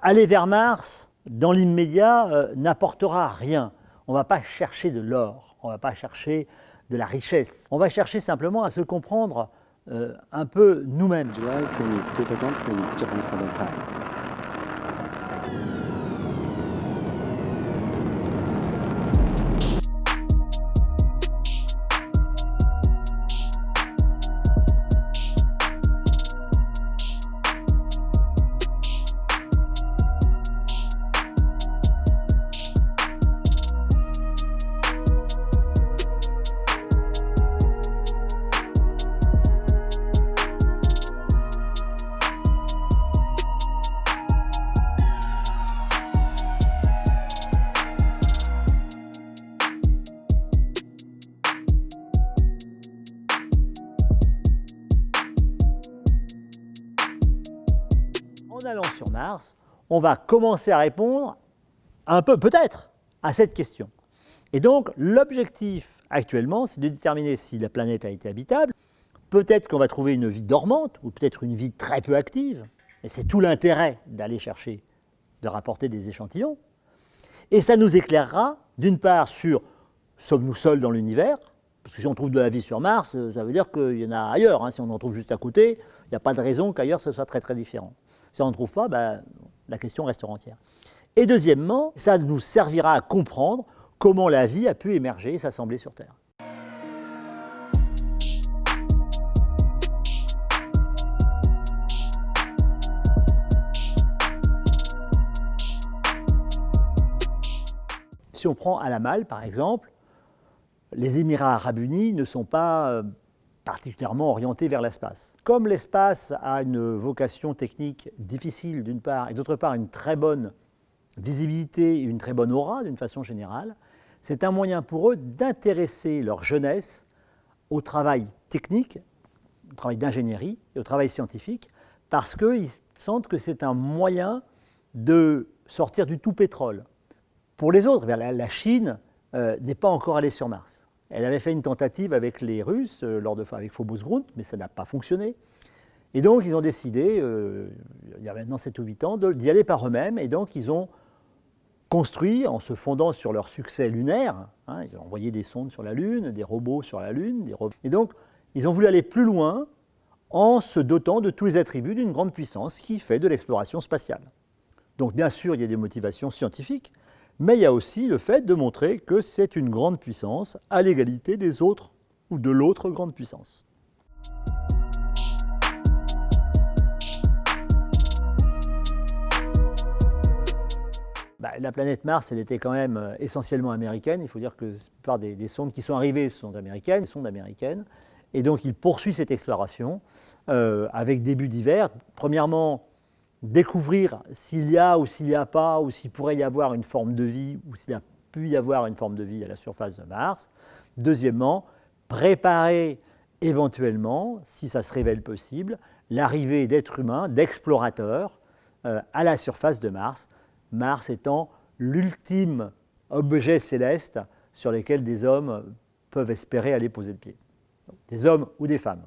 aller vers Mars, dans l'immédiat, n'apportera rien. On ne va pas chercher de l'or, on ne va pas chercher de la richesse. On va chercher simplement à se comprendre un peu nous-mêmes. July 20, 2020, Japan Standard Time. En allant sur Mars, on va commencer à répondre un peu, peut-être, à cette question. Et donc, l'objectif actuellement, c'est de déterminer si la planète a été habitable. Peut-être qu'on va trouver une vie dormante, ou peut-être une vie très peu active. Et c'est tout l'intérêt d'aller chercher, de rapporter des échantillons. Et ça nous éclairera, d'une part, sur sommes-nous seuls dans l'univers? Parce que si on trouve de la vie sur Mars, ça veut dire qu'il y en a ailleurs. Hein. Si on en trouve juste à côté, il n'y a pas de raison qu'ailleurs ce soit très très différent. Si on n'en trouve pas, la question restera entière. Et deuxièmement, ça nous servira à comprendre comment la vie a pu émerger et s'assembler sur Terre. Si on prend Al-Amal, par exemple, les Émirats arabes unis ne sont pas particulièrement orientés vers l'espace. Comme l'espace a une vocation technique difficile d'une part, et d'autre part une très bonne visibilité et une très bonne aura d'une façon générale, c'est un moyen pour eux d'intéresser leur jeunesse au travail technique, au travail d'ingénierie et au travail scientifique, parce qu'ils sentent que c'est un moyen de sortir du tout pétrole. Pour les autres, la Chine n'est pas encore allée sur Mars. Elle avait fait une tentative avec les Russes, avec Phobos-Grunt, mais ça n'a pas fonctionné. Et donc, ils ont décidé, il y a maintenant 7 ou 8 ans, d'y aller par eux-mêmes. Et donc, ils ont construit, en se fondant sur leur succès lunaire, hein, ils ont envoyé des sondes sur la Lune, des robots sur la Lune. Et donc, ils ont voulu aller plus loin en se dotant de tous les attributs d'une grande puissance qui fait de l'exploration spatiale. Donc, bien sûr, il y a des motivations scientifiques, mais il y a aussi le fait de montrer que c'est une grande puissance à l'égalité des autres ou de l'autre grande puissance. La planète Mars, elle était quand même essentiellement américaine. Il faut dire que la plupart des sondes qui sont arrivées sont américaines, Et donc, il poursuit cette exploration avec des buts divers. Premièrement, découvrir s'il y a ou s'il n'y a pas, ou s'il pourrait y avoir une forme de vie, ou s'il a pu y avoir une forme de vie à la surface de Mars. Deuxièmement, préparer éventuellement, si ça se révèle possible, l'arrivée d'êtres humains, d'explorateurs, à la surface de Mars, Mars étant l'ultime objet céleste sur lequel des hommes peuvent espérer aller poser le pied. Des hommes ou des femmes.